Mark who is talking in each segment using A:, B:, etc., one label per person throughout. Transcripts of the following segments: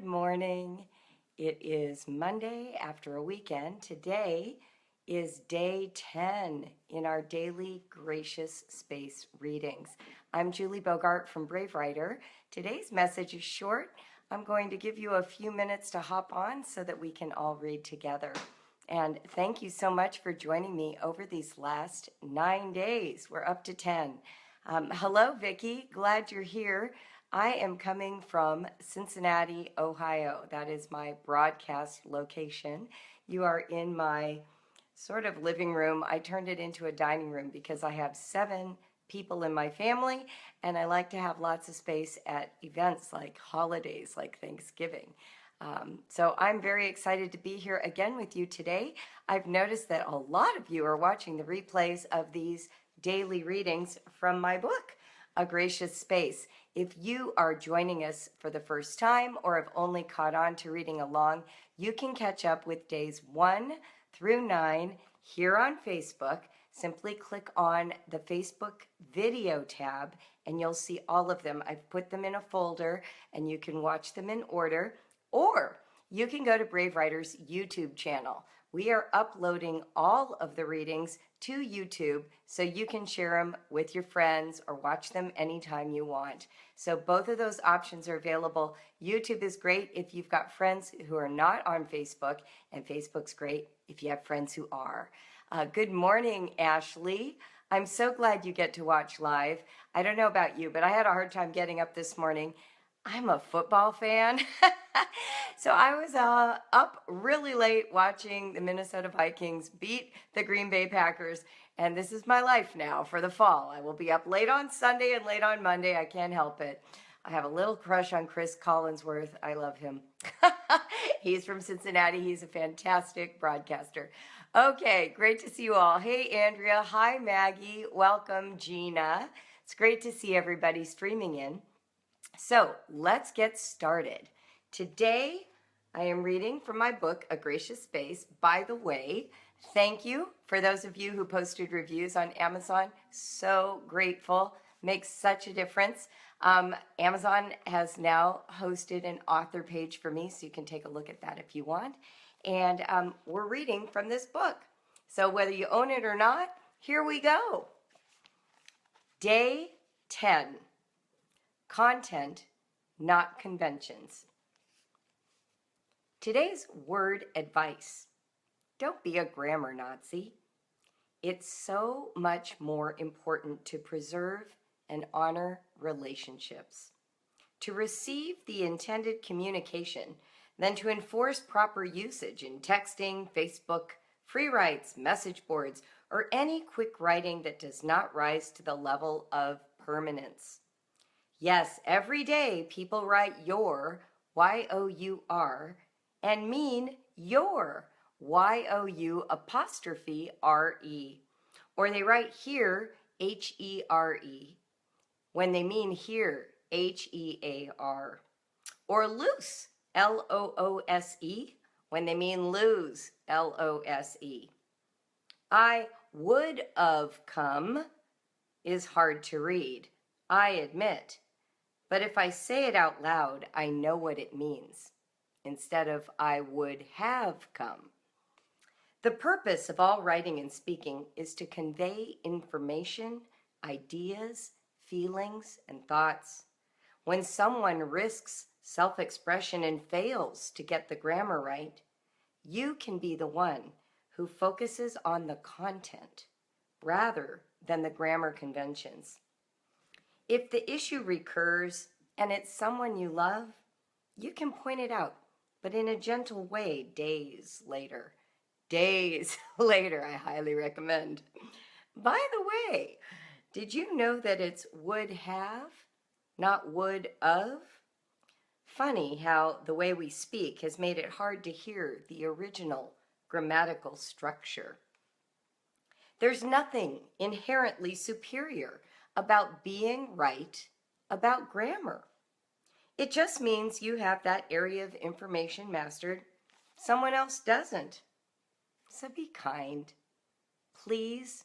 A: Good morning. It is Monday after a weekend. Today is day 10 in our daily Gracious Space readings. I'm Julie Bogart from Brave Writer. Today's message is short. I'm going to give you a few minutes to hop on so that we can all read together. And thank you so much for joining me over these last 9 days. We're up to 10. Hello, Vicki. Glad you're here. I am coming from Cincinnati, Ohio. That is my broadcast location. You are in my sort of living room. I turned it into a dining room because I have 7 people in my family, and I like to have lots of space at events like holidays, like Thanksgiving. So I'm very excited to be here again with you today. I've noticed that a lot of you are watching the replays of these daily readings from my book, A Gracious Space. If you are joining us for the first time or have only caught on to reading along, you can catch up with days 1 through 9 here on Facebook. Simply click on the Facebook video tab and you'll see all of them. I've put them in a folder and you can watch them in order, or you can go to Brave Writer's YouTube channel. We are uploading all of the readings to YouTube so you can share them with your friends or watch them anytime you want. So both of those options are available. YouTube is great if you've got friends who are not on Facebook, and Facebook's great if you have friends who are. Good morning, Ashley. I'm so glad you get to watch live. I don't know about you, but I had a hard time getting up this morning. I'm a football fan. So I was up really late watching the Minnesota Vikings beat the Green Bay Packers, and this is my life now for the fall. I will be up late on Sunday and late on Monday. I can't help it. I have a little crush on Chris Collinsworth. I love him. He's from Cincinnati. He's a fantastic broadcaster. Okay, great to see you all. Hey, Andrea. Hi, Maggie. Welcome, Gina. It's great to see everybody streaming in. So let's get started. Today, I am reading from my book, A Gracious Space. By the way, thank you for those of you who posted reviews on Amazon. So grateful. Makes such a difference. Amazon has now hosted an author page for me, so you can take a look at that if you want. And we're reading from this book. So whether you own it or not, here we go. Day 10. Content, not conventions. Today's word advice. Don't be a grammar Nazi. It's so much more important to preserve and honor relationships, to receive the intended communication than to enforce proper usage in texting, Facebook, free writes, message boards, or any quick writing that does not rise to the level of permanence. Yes, every day people write your, Y-O-U-R, and mean your, Y-O-U apostrophe R-E. Or they write here, H-E-R-E, when they mean here, H-E-A-R. Or loose, L-O-O-S-E, when they mean lose, L-O-S-E. I would have come is hard to read, I admit. But if I say it out loud, I know what it means, instead of I would have come. The purpose of all writing and speaking is to convey information, ideas, feelings, and thoughts. When someone risks self-expression and fails to get the grammar right, you can be the one who focuses on the content rather than the grammar conventions. If the issue recurs and it's someone you love, you can point it out, but in a gentle way days later. Days later, I highly recommend. By the way, did you know that it's would have, not would of? Funny how the way we speak has made it hard to hear the original grammatical structure. There's nothing inherently superior about being right about grammar. It just means you have that area of information mastered someone else doesn't. So be kind. Please.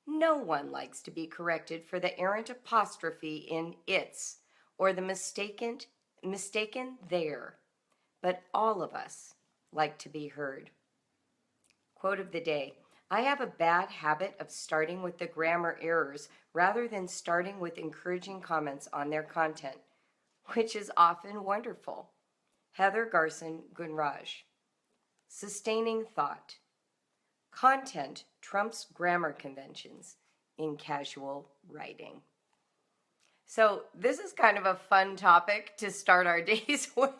A: No one likes to be corrected for the errant apostrophe in its or the mistaken there. but all of us like to be heard. Quote of the day: I have a bad habit of starting with the grammar errors rather than starting with encouraging comments on their content, which is often wonderful. Heather Garson Gunraj. Sustaining thought. Content trumps grammar conventions in casual writing. So this is kind of a fun topic to start our days with.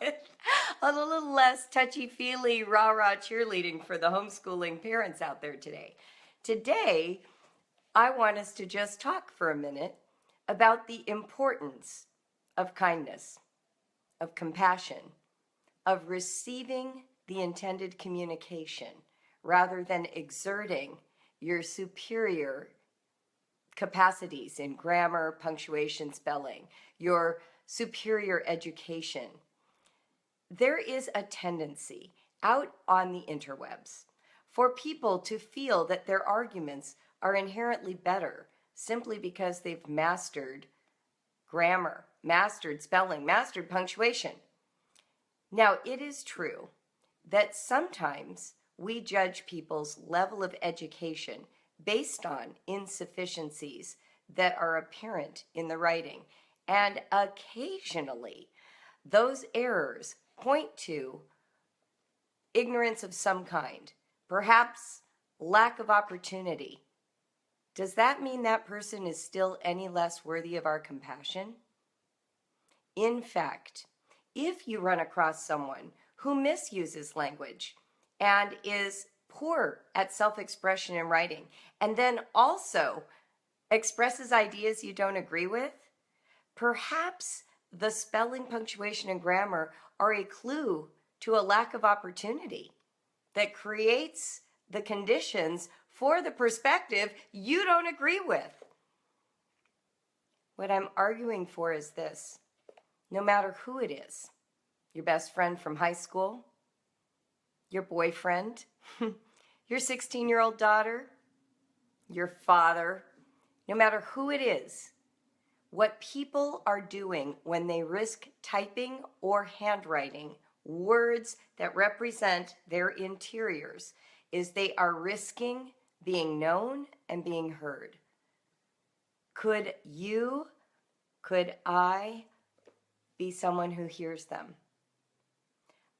A: A little less touchy-feely, rah-rah cheerleading for the homeschooling parents out there today. Today, I want us to just talk for a minute about the importance of kindness, of compassion, of receiving the intended communication rather than exerting your superior capacities in grammar, punctuation, spelling, your superior education. There is a tendency out on the interwebs for people to feel that their arguments are inherently better simply because they've mastered grammar, mastered spelling, mastered punctuation. Now, it is true that sometimes we judge people's level of education based on insufficiencies that are apparent in the writing. And occasionally, those errors point to ignorance of some kind, perhaps lack of opportunity. Does that mean that person is still any less worthy of our compassion? In fact, if you run across someone who misuses language and is poor at self-expression in writing, and then also expresses ideas you don't agree with, perhaps the spelling, punctuation, and grammar are a clue to a lack of opportunity that creates the conditions for the perspective you don't agree with. What I'm arguing for is this: no matter who it is, your best friend from high school, your boyfriend, your 16-year-old daughter, your father, no matter who it is, what people are doing when they risk typing or handwriting words that represent their interiors is they are risking being known and being heard. Could you, could I be someone who hears them?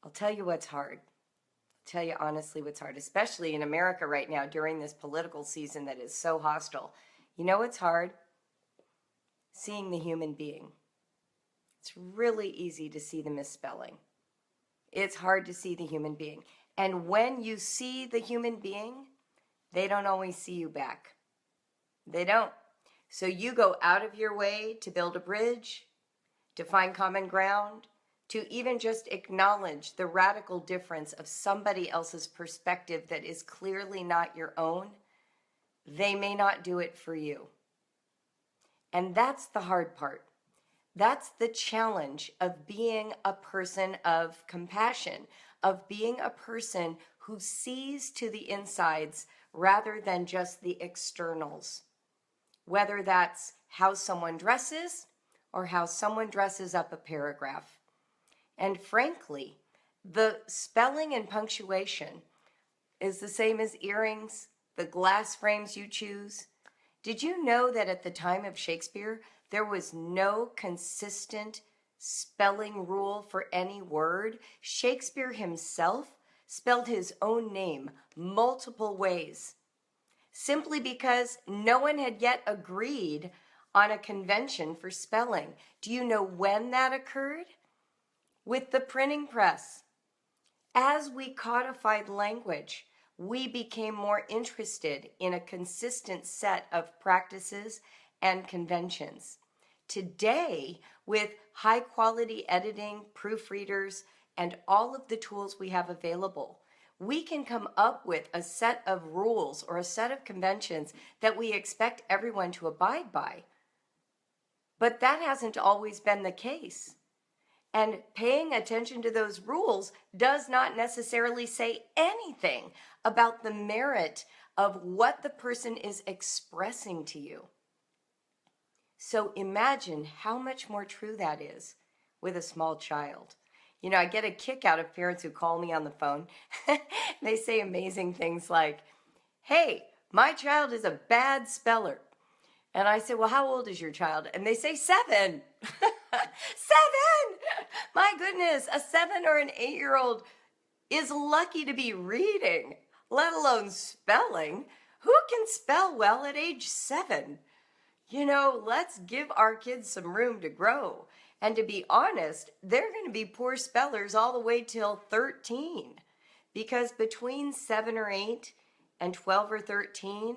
A: I'll tell you what's hard. I'll tell you honestly what's hard, especially in America right now during this political season that is so hostile. You know what's hard? Seeing the human being. It's really easy to see the misspelling. It's hard to see the human being. And when you see the human being, they don't always see you back. They don't. So you go out of your way to build a bridge, to find common ground, to even just acknowledge the radical difference of somebody else's perspective that is clearly not your own. They may not do it for you. And that's the hard part. That's the challenge of being a person of compassion, of being a person who sees to the insides rather than just the externals. Whether that's how someone dresses or how someone dresses up a paragraph. And frankly, the spelling and punctuation is the same as earrings, the glass frames you choose. Did you know that at the time of Shakespeare, there was no consistent spelling rule for any word? Shakespeare himself spelled his own name multiple ways, simply because no one had yet agreed on a convention for spelling. Do you know when that occurred? With the printing press. As we codified language, we became more interested in a consistent set of practices and conventions. Today, with high quality editing, proofreaders, and all of the tools we have available, we can come up with a set of rules or a set of conventions that we expect everyone to abide by. But that hasn't always been the case. And paying attention to those rules does not necessarily say anything about the merit of what the person is expressing to you. So imagine how much more true that is with a small child. You know, I get a kick out of parents who call me on the phone. They say amazing things like, hey, my child is a bad speller. And I say, well, how old is your child? And they say 7. 7! My goodness, a 7 or an 8-year-old is lucky to be reading, let alone spelling. Who can spell well at age 7? You know, let's give our kids some room to grow. And to be honest, they're going to be poor spellers all the way till 13. Because between 7 or 8 and 12 or 13,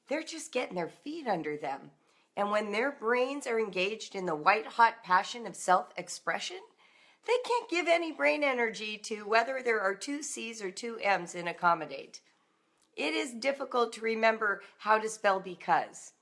A: they're just getting their feet under them. And when their brains are engaged in the white-hot passion of self-expression, they can't give any brain energy to whether there are 2 C's or 2 M's in accommodate. It is difficult to remember how to spell because,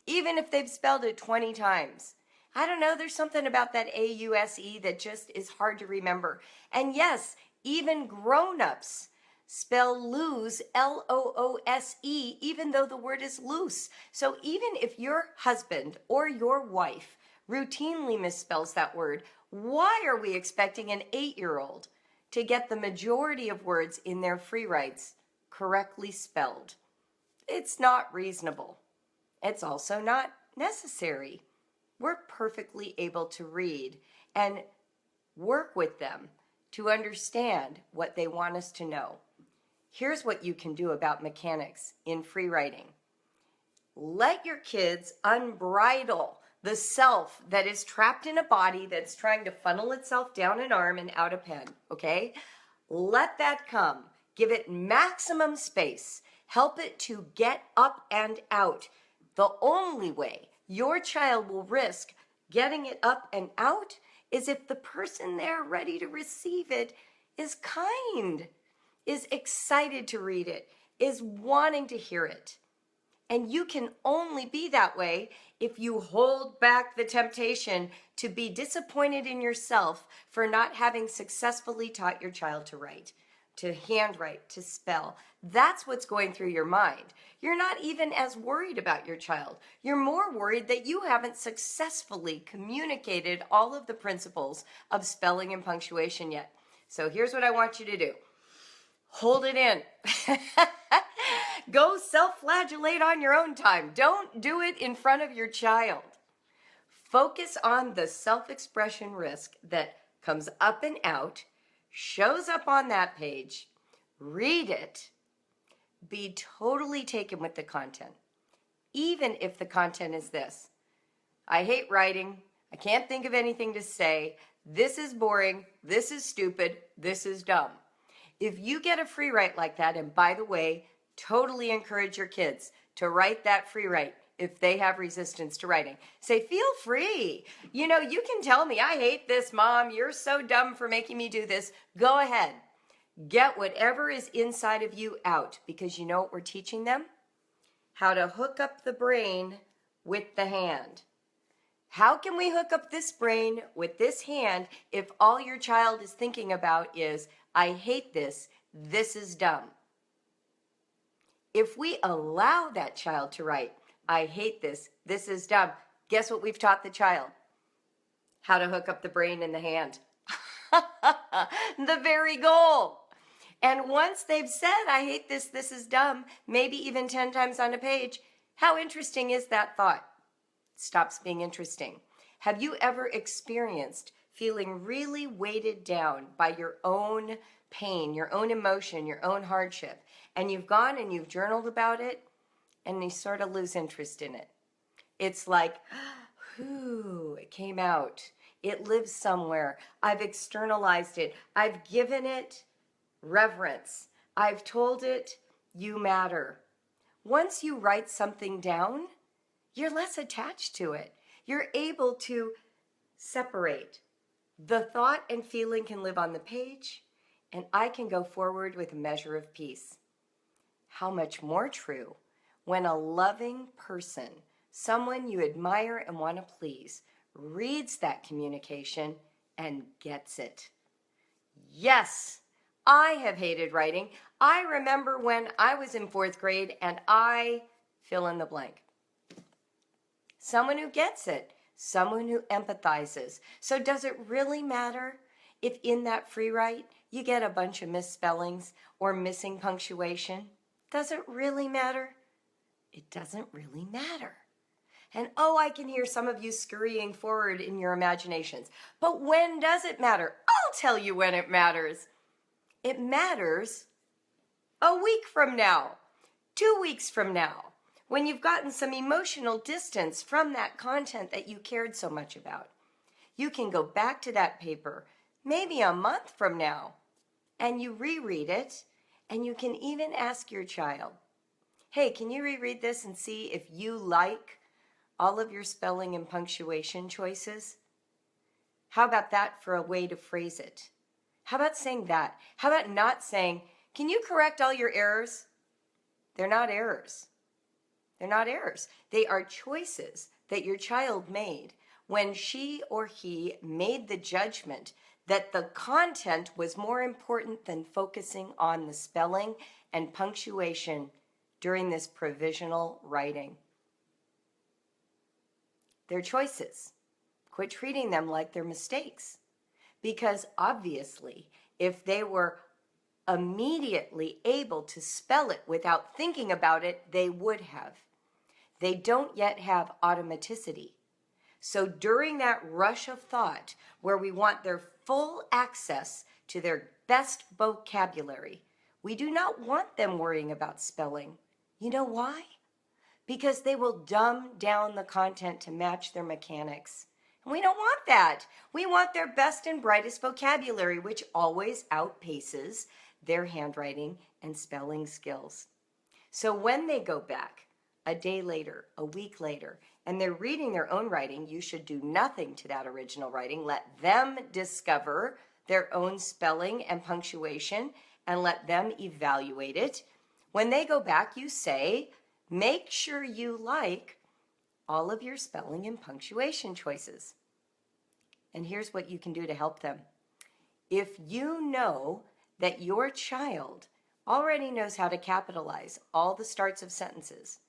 A: even if they've spelled it 20 times. I don't know, there's something about that A-U-S-E that just is hard to remember. And yes, even grown-ups spell lose, L-O-O-S-E, even though the word is loose. So even if your husband or your wife routinely misspells that word, why are we expecting an 8-year-old to get the majority of words in their free writes correctly spelled? It's not reasonable. It's also not necessary. We're perfectly able to read and work with them to understand what they want us to know. Here's what you can do about mechanics in free writing. Let your kids unbridle the self that is trapped in a body that's trying to funnel itself down an arm and out a pen, okay? Let that come. Give it maximum space. Help it to get up and out. The only way your child will risk getting it up and out is if the person there ready to receive it is kind, is excited to read it, is wanting to hear it. And you can only be that way if you hold back the temptation to be disappointed in yourself for not having successfully taught your child to write, to handwrite, to spell. That's what's going through your mind. You're not even as worried about your child. You're more worried that you haven't successfully communicated all of the principles of spelling and punctuation yet. So here's what I want you to do. Hold it in. Go self-flagellate on your own time. Don't do it in front of your child. Focus on the self-expression risk that comes up and out, shows up on that page. Read it. Be totally taken with the content. Even if the content is this: I hate writing. I can't think of anything to say. This is boring. This is stupid. This is dumb. If you get a free write like that, and by the way, totally encourage your kids to write that free write if they have resistance to writing. Say, feel free. You know, you can tell me, I hate this, Mom. You're so dumb for making me do this. Go ahead. Get whatever is inside of you out, because you know what we're teaching them? How to hook up the brain with the hand. How can we hook up this brain with this hand if all your child is thinking about is, I hate this, this is dumb? If we allow that child to write, I hate this, this is dumb, guess what we've taught the child? How to hook up the brain and the hand. The very goal. And once they've said, I hate this, this is dumb, maybe even 10 times on a page, how interesting is that thought? Stops being interesting. Have you ever experienced feeling really weighted down by your own pain, your own emotion, your own hardship, and you've gone and you've journaled about it, and you sort of lose interest in it? It's like, whew, it came out. It lives somewhere. I've externalized it. I've given it reverence. I've told it, you matter. Once you write something down, you're less attached to it. You're able to separate. The thought and feeling can live on the page, and I can go forward with a measure of peace. How much more true when a loving person, someone you admire and want to please, reads that communication and gets it. Yes, I have hated writing. I remember when I was in 4th grade and I fill in the blank. Someone who gets it, someone who empathizes. So does it really matter if in that free write you get a bunch of misspellings or missing punctuation? Does it really matter? It doesn't really matter. And oh, I can hear some of you scurrying forward in your imaginations. But when does it matter? I'll tell you when it matters. It matters a week from now, 2 weeks from now, when you've gotten some emotional distance from that content that you cared so much about. You can go back to that paper maybe a month from now, and you reread it, and you can even ask your child, hey, can you reread this and see if you like all of your spelling and punctuation choices? How about that for a way to phrase it? How about saying that? How about not saying, can you correct all your errors? They're not errors. They're not errors. They are choices that your child made when she or he made the judgment that the content was more important than focusing on the spelling and punctuation during this provisional writing. They're choices. Quit treating them like they're mistakes. Because obviously, if they were immediately able to spell it without thinking about it, they would have. They don't yet have automaticity. So during that rush of thought, where we want their full access to their best vocabulary, we do not want them worrying about spelling. You know why? Because they will dumb down the content to match their mechanics. And we don't want that. We want their best and brightest vocabulary, which always outpaces their handwriting and spelling skills. So when they go back a day later, a week later, and they're reading their own writing, you should do nothing to that original writing. Let them discover their own spelling and punctuation and let them evaluate it. When they go back, you say, make sure you like all of your spelling and punctuation choices. And here's what you can do to help them. If you know that your child already knows how to capitalize all the starts of sentences,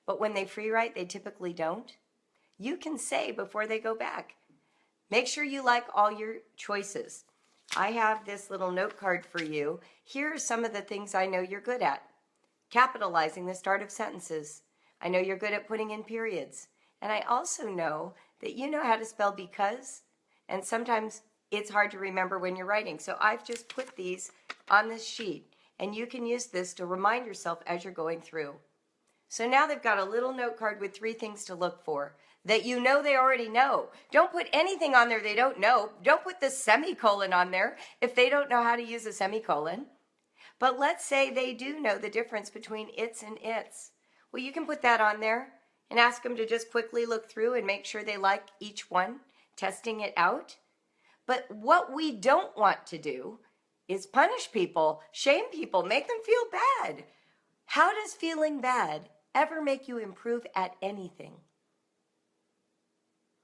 A: but when they free write, they typically don't, you can say before they go back, make sure you like all your choices. I have this little note card for you. Here are some of the things I know you're good at. Capitalizing the start of sentences. I know you're good at putting in periods. And I also know that you know how to spell because, and sometimes it's hard to remember when you're writing. So I've just put these on this sheet, and you can use this to remind yourself as you're going through. So now they've got a little note card with 3 things to look for that you know they already know. Don't put anything on there they don't know. Don't put the semicolon on there if they don't know how to use a semicolon. But let's say they do know the difference between its and its. Well, you can put that on there and ask them to just quickly look through and make sure they like each one, testing it out. But what we don't want to do is punish people, shame people, make them feel bad. How does feeling bad ever make you improve at anything?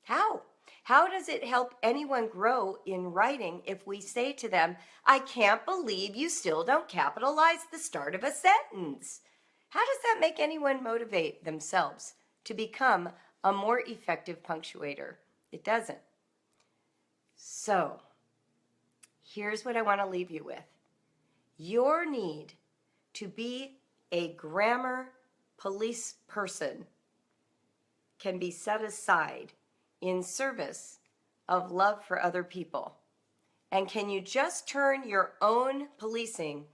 A: How? How does it help anyone grow in writing if we say to them, I can't believe you still don't capitalize the start of a sentence? How does that make anyone motivate themselves to become a more effective punctuator? It doesn't. So, here's what I want to leave you with. Your need to be a grammar police person can be set aside in service of love for other people. And can you just turn your own policing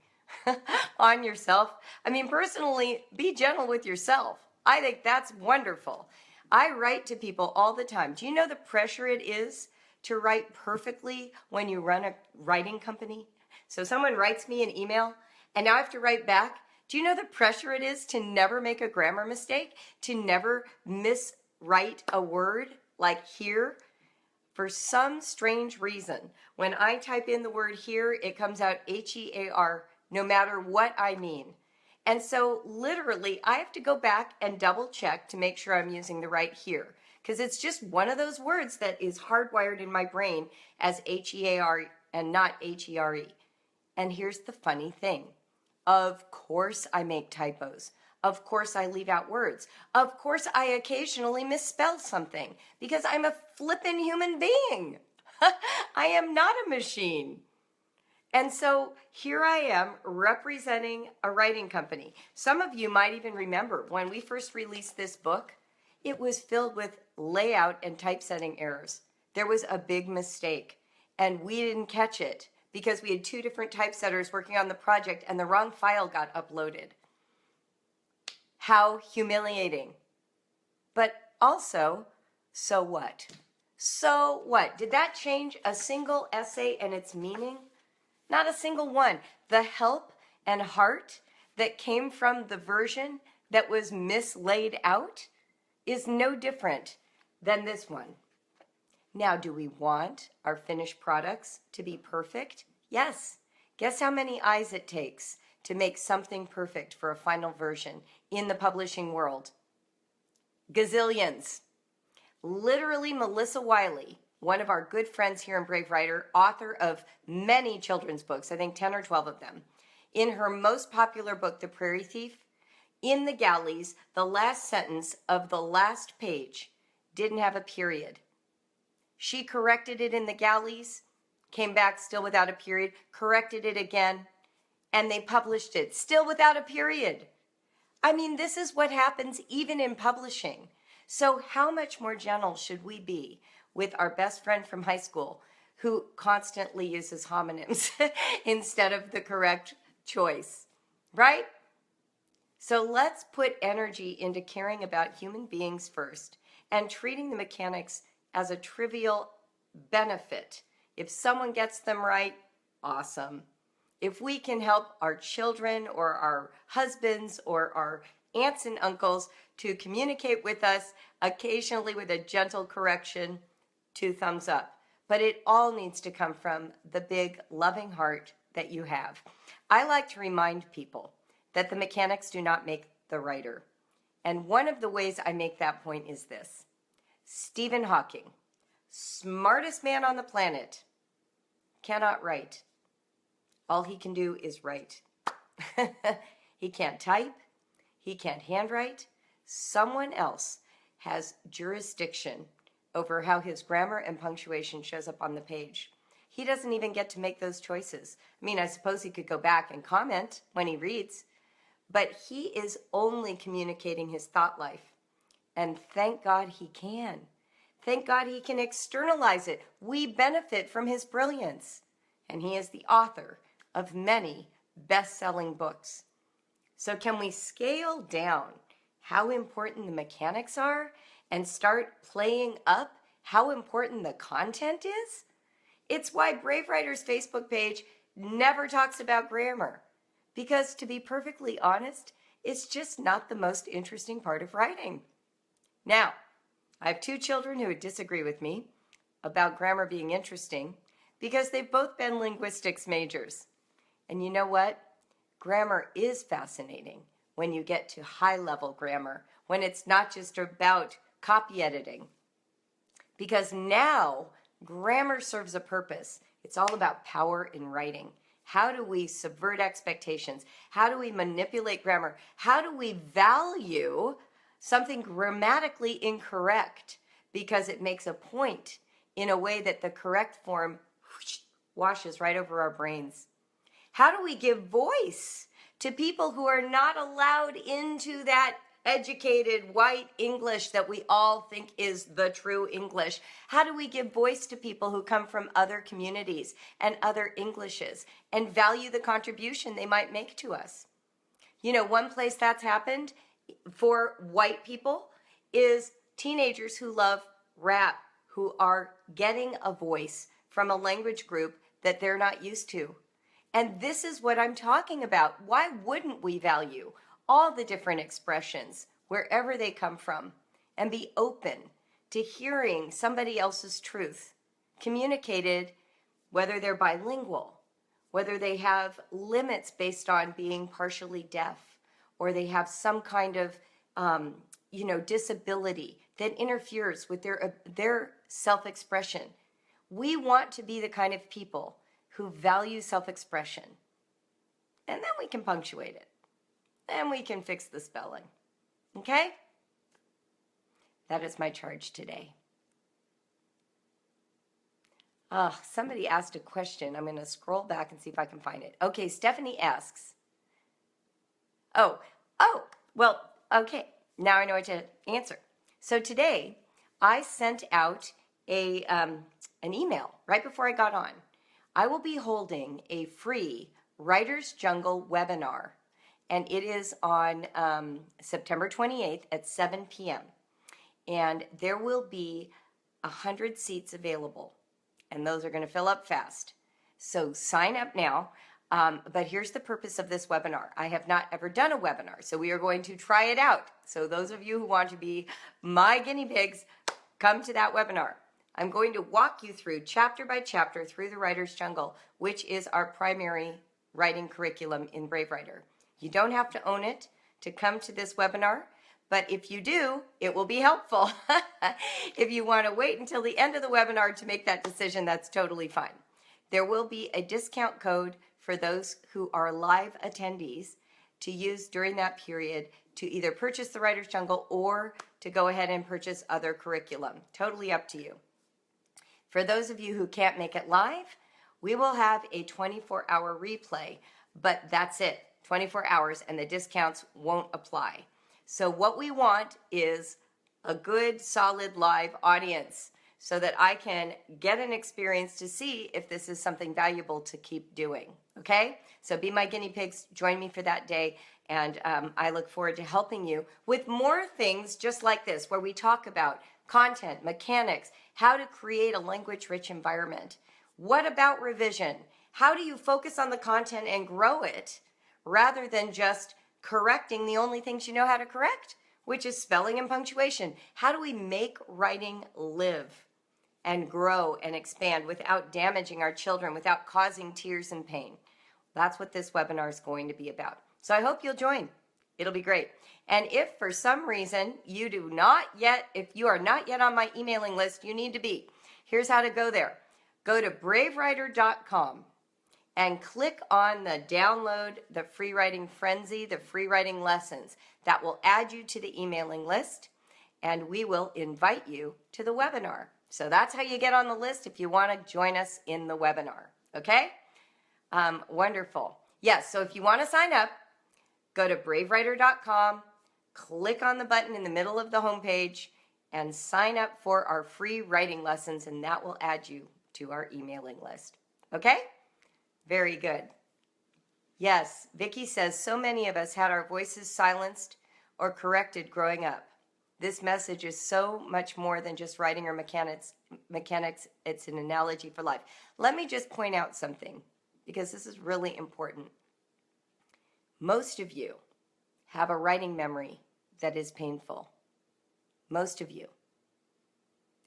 A: on yourself? I mean, personally, be gentle with yourself. I think that's wonderful. I write to people all the time. Do you know the pressure it is to write perfectly when you run a writing company? So someone writes me an email, and now I have to write back. Do you know the pressure it is to never make a grammar mistake, to never miswrite a word like here? For some strange reason, when I type in the word here, it comes out H-E-A-R, no matter what I mean. And so literally, I have to go back and double check to make sure I'm using the right here, because it's just one of those words that is hardwired in my brain as H-E-A-R and not H-E-R-E. And here's the funny thing. Of course I make typos. Of course I leave out words. Of course I occasionally misspell something because I'm a flippin' human being. I am not a machine. And so here I am representing a writing company. Some of you might even remember when we first released this book, it was filled with layout and typesetting errors. There was a big mistake, and we didn't catch it because we had two different typesetters working on the project and the wrong file got uploaded. How humiliating. But also, so what? So what? Did that change a single essay and its meaning? Not a single one. The help and heart that came from the version that was mislaid out is no different than this one. Now, do we want our finished products to be perfect? Yes. Guess how many eyes it takes to make something perfect for a final version in the publishing world? Gazillions. Literally, Melissa Wiley, one of our good friends here in Brave Writer, author of many children's books, I think 10 or 12 of them, in her most popular book, The Prairie Thief, in the galleys, the last sentence of the last page didn't have a period. She corrected it in the galleys, came back still without a period, corrected it again, and they published it still without a period. I mean, this is what happens even in publishing. So how much more gentle should we be with our best friend from high school who constantly uses homonyms instead of the correct choice, right? So let's put energy into caring about human beings first and treating the mechanics as a trivial benefit. If someone gets them right, awesome. If we can help our children or our husbands or our aunts and uncles to communicate with us occasionally with a gentle correction, 2 thumbs up. But it all needs to come from the big loving heart that you have. I like to remind people that the mechanics do not make the writer. And one of the ways I make that point is this. Stephen Hawking, smartest man on the planet, cannot write. All he can do is write. He can't type. He can't handwrite. Someone else has jurisdiction over how his grammar and punctuation shows up on the page. He doesn't even get to make those choices. I mean, I suppose he could go back and comment when he reads, but he is only communicating his thought life. And thank God he can. Thank God he can externalize it. We benefit from his brilliance. And he is the author of many best-selling books. So can we scale down how important the mechanics are and start playing up how important the content is? It's why Brave Writer's Facebook page never talks about grammar. Because to be perfectly honest, it's just not the most interesting part of writing. Now, I have 2 children who would disagree with me about grammar being interesting because they've both been linguistics majors. And you know what? Grammar is fascinating when you get to high-level grammar, when it's not just about copy editing. Because now grammar serves a purpose. It's all about power in writing. How do we subvert expectations? How do we manipulate grammar? How do we value something grammatically incorrect because it makes a point in a way that the correct form washes right over our brains? How do we give voice to people who are not allowed into that educated white English that we all think is the true English? How do we give voice to people who come from other communities and other Englishes and value the contribution they might make to us? You know, one place that's happened for white people is teenagers who love rap, who are getting a voice from a language group that they're not used to. And this is what I'm talking about. Why wouldn't we value all the different expressions wherever they come from and be open to hearing somebody else's truth communicated, whether they're bilingual, whether they have limits based on being partially deaf, or they have some kind of disability that interferes with their self-expression. We want to be the kind of people who value self-expression. And then we can punctuate it. Then we can fix the spelling. Okay? That is my charge today. Somebody asked a question. I'm going to scroll back and see if I can find it. Okay, Stephanie asks. Well, okay. Now I know what to answer. So today I sent out an email right before I got on. I will be holding a free Writer's Jungle webinar, and it is on September 28th at 7 p.m. And there will be 100 seats available, and those are going to fill up fast. So sign up now. But here's the purpose of this webinar. I have not ever done a webinar, so we are going to try it out. So those of you who want to be my guinea pigs, come to that webinar. I'm going to walk you through chapter by chapter through the Writer's Jungle, which is our primary writing curriculum in Brave Writer. You don't have to own it to come to this webinar, but if you do, it will be helpful. If you want to wait until the end of the webinar to make that decision, that's totally fine. There will be a discount code for those who are live attendees to use during that period to either purchase the Writer's Jungle or to go ahead and purchase other curriculum. Totally up to you. For those of you who can't make it live, we will have a 24-hour replay, but that's it, 24 hours, and the discounts won't apply. So what we want is a good, solid live audience so that I can get an experience to see if this is something valuable to keep doing, okay? So be my guinea pigs, join me for that day, and I look forward to helping you with more things just like this, where we talk about content, mechanics, how to create a language-rich environment. What about revision? How do you focus on the content and grow it rather than just correcting the only things you know how to correct, which is spelling and punctuation? How do we make writing live and grow and expand without damaging our children, without causing tears and pain? That's what this webinar is going to be about. So I hope you'll join. It'll be great. And if for some reason you if you are not yet on my emailing list, you need to be. Here's how to go there. Go to bravewriter.com and click on the download the free writing frenzy, the free writing lessons. That will add you to the emailing list, and we will invite you to the webinar. So that's how you get on the list if you want to join us in the webinar. Okay? Wonderful. Yes, so if you want to sign up, go to bravewriter.com, click on the button in the middle of the homepage, and sign up for our free writing lessons, and that will add you to our emailing list. Okay? Very good. Yes, Vicki says, so many of us had our voices silenced or corrected growing up. This message is so much more than just writing or mechanics. It's an analogy for life. Let me just point out something, because this is really important. Most of you have a writing memory that is painful. Most of you.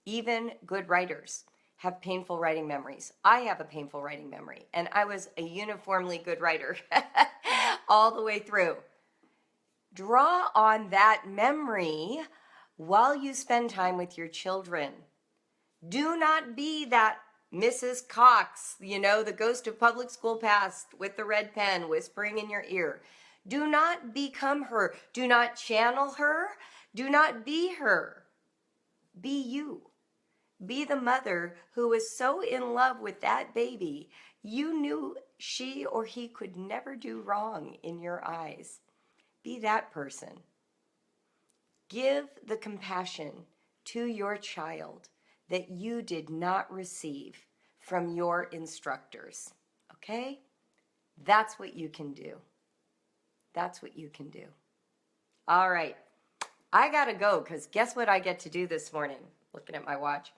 A: Even good writers have painful writing memories. I have a painful writing memory, and I was a uniformly good writer all the way through. Draw on that memory while you spend time with your children. Do not be that Mrs. Cox, the ghost of public school past with the red pen whispering in your ear. Do not become her. Do not channel her. Do not be her. Be you. Be the mother who was so in love with that baby, you knew she or he could never do wrong in your eyes. Be that person. Give the compassion to your child that you did not receive from your instructors. Okay? That's what you can do. That's what you can do. All right. I got to go, because guess what I get to do this morning? Looking at my watch.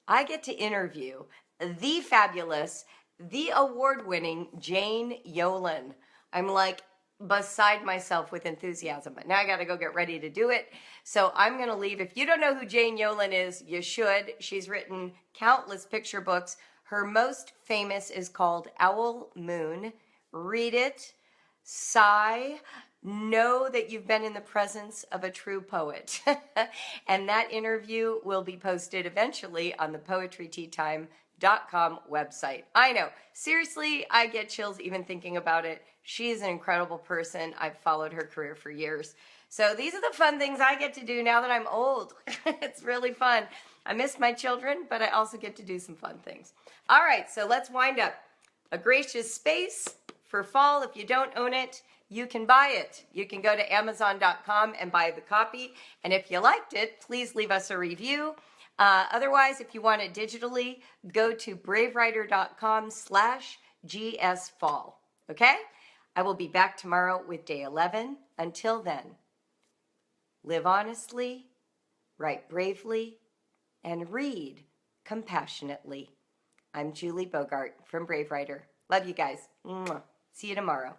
A: I get to interview the fabulous, the award-winning Jane Yolen. I'm like beside myself with enthusiasm, but now I got to go get ready to do it. So I'm going to leave. If you don't know who Jane Yolen is, you should. She's written countless picture books. Her most famous is called Owl Moon. Read it, sigh, know that you've been in the presence of a true poet. And that interview will be posted eventually on the poetryteatime.com website. I know. Seriously, I get chills even thinking about it. She's an incredible person. I've followed her career for years. So these are the fun things I get to do now that I'm old. It's really fun. I miss my children, but I also get to do some fun things. All right, so let's wind up. A Gracious Space for fall. If you don't own it, you can buy it. You can go to Amazon.com and buy the copy. And if you liked it, please leave us a review. Otherwise, if you want it digitally, go to bravewriter.com/gsfall. Okay? I will be back tomorrow with day 11. Until then, live honestly, write bravely, and read compassionately. I'm Julie Bogart from Brave Writer. Love you guys. Mwah. See you tomorrow.